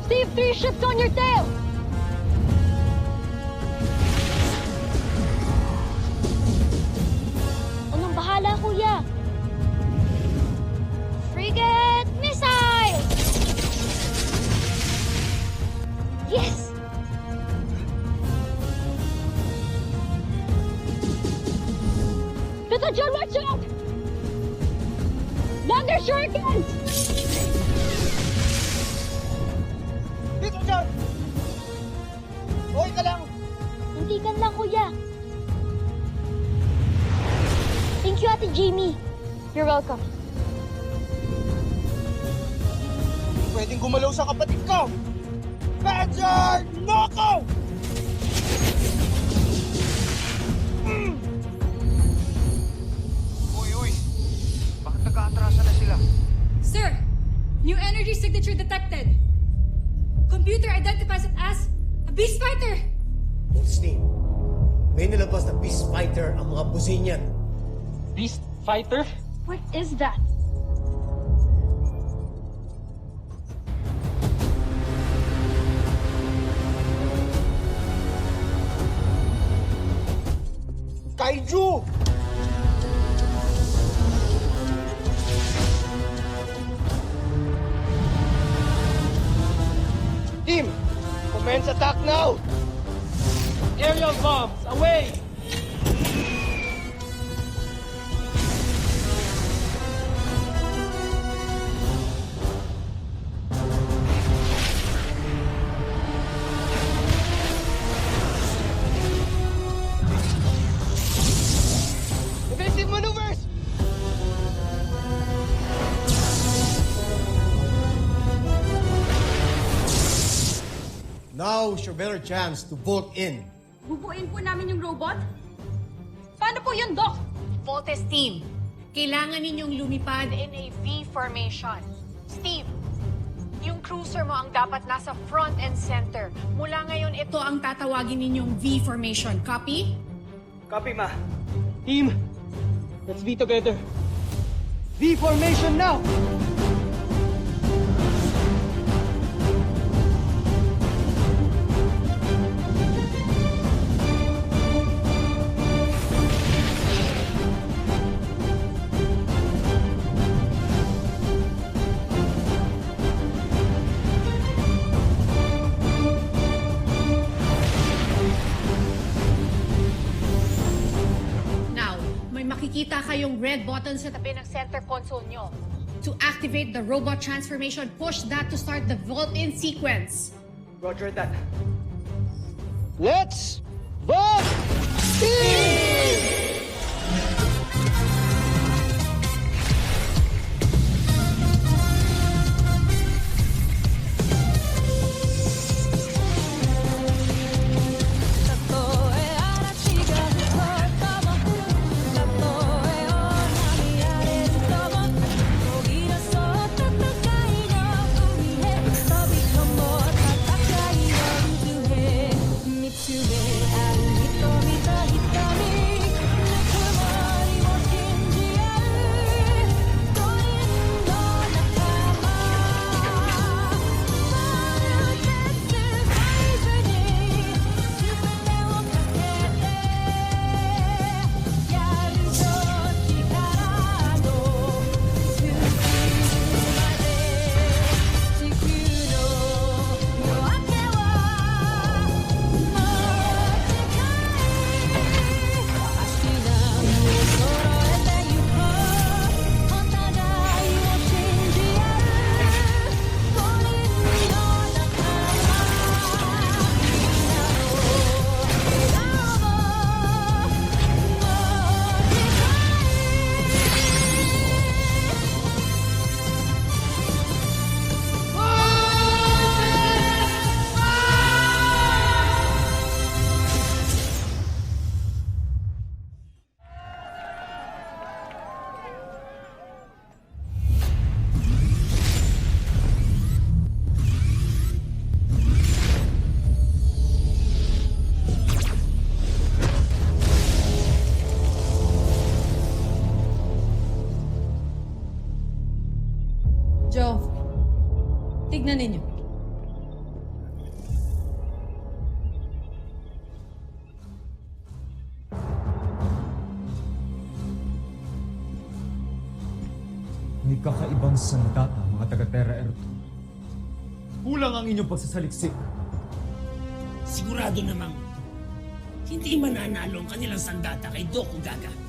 Steve, 3 ships on your tail! Anong bahala, kuya? Frigate missile! Yes! Little John, watch out! Lander shurikens! Dito, John! Okay ka lang? Hintikan lang, kuya. Thank you, Ate Jamie. You're welcome. Pwedeng gumalaw sa kapatid ko! Badger! Noko! Uy! Bakit nag-aatrasa na sila? Sir, new energy signature detected. Computer identifies it as a beast fighter. Goldstein, may nilabas na Beast Fighter ang mga Buzinian. Beast Fighter? What is that? Kaiju! Team, commence attack now! Aerial bombs, away! Evasive maneuvers! Now is your better chance to bolt in. Bubuin po namin yung robot? Paano po yun, Doc? Voltes team, kailangan ninyong lumipad in a V formation. Steve, yung cruiser mo ang dapat nasa front and center. Mula ngayon, ito ang tatawagin ninyong V formation. Copy? Copy, ma. Team, let's be together. V formation now! Now, may makikita kayong red button sa tabi ng center console nyo. To activate the robot transformation, push that to start the vault-in sequence. Roger that. Let's vote! Team! Joe, tignan ninyo. May kakaibang sandata, mga taga-Terra Erto. Kulang ang inyong pagsasaliksik. Sigurado namang hindi mananalo ang kanilang sandata kay Doc Gaga.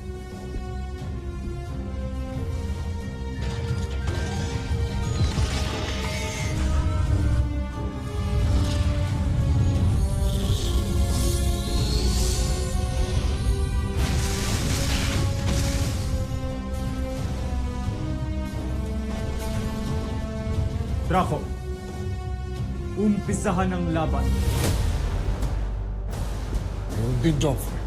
Draco, umpisahan ang laban. Hindi, Joffrey.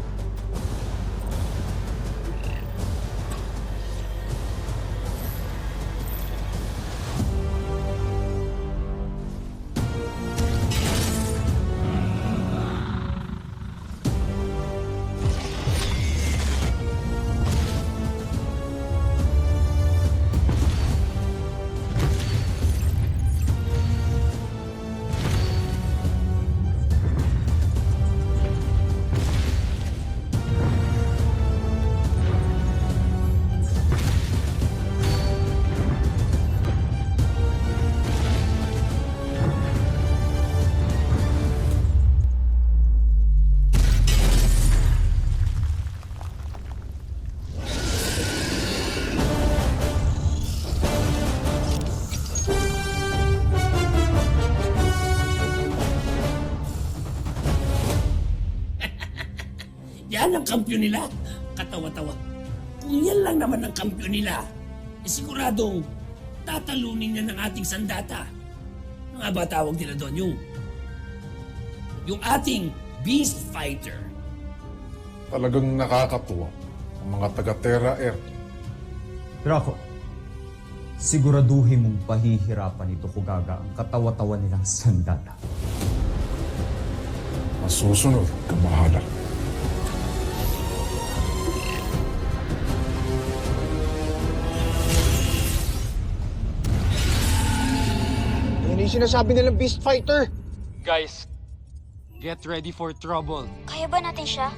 Yan ang kampiyon nila. Katawa-tawa. Kung yan lang naman ang kampiyon nila, siguradong tatalunin niya ng ating sandata. Ano nga ba tawag nila doon? Yung ating Beast Fighter. Talagang nakakatuwa ang mga taga-Terra Erto. Draco, siguraduhin mong pahihirapan ito Gaga ang katawa-tawa nilang sandata. Masusunod, kamahala. Yan yung sinasabi nilang Beast Fighter. Guys, get ready for trouble. Kaya ba natin siya?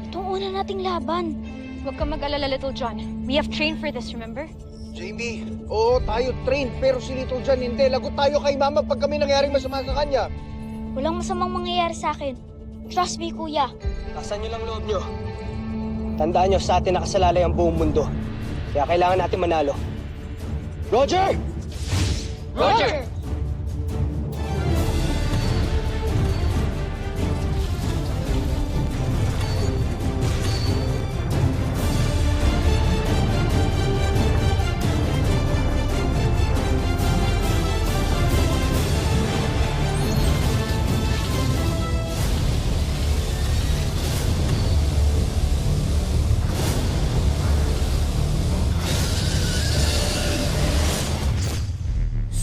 Itong una nating laban. Huwag kang mag-alala, Little John. We have trained for this, remember? Jamie, oo, tayo trained, pero si Little John hindi. Lagot tayo kay Mama pag kami nangyaring masama sa kanya. Walang masamang mangyayari sa akin. Trust me, Kuya. Tasan nyo lang loob nyo. Tandaan nyo, sa atin nakasalalay ang buong mundo. Kaya kailangan natin manalo. Roger! Roger!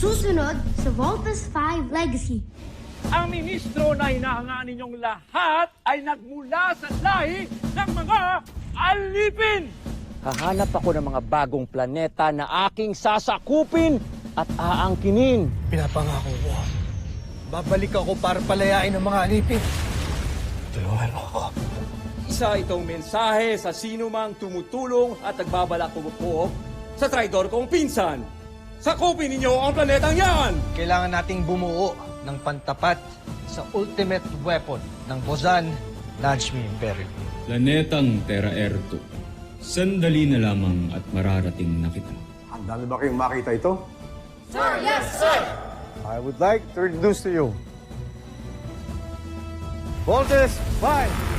Susunod sa Voltas 5 Legacy. Ang ministro na hinahangaan ninyong lahat ay nagmula sa lahi ng mga alipin! Hahanap ako ng mga bagong planeta na aking sasakupin at aangkinin. Pinapangako ko, babalik ako para palayain ang mga alipin. Tulungan mo ako. Isa itong mensahe sa sino mang tumutulong at nagbabalak tumupok sa traidor kong pinsan. Sakupin ninyo ang planetang yan! Kailangan nating bumuo ng pantapat sa ultimate weapon ng Bozan Lansmi Imperium. Planetang Terra Erto. Sandali na lamang at mararating na kita. Handa na ba kayong makita ito? Sir, yes, sir! I would like to introduce to you Voltes 5!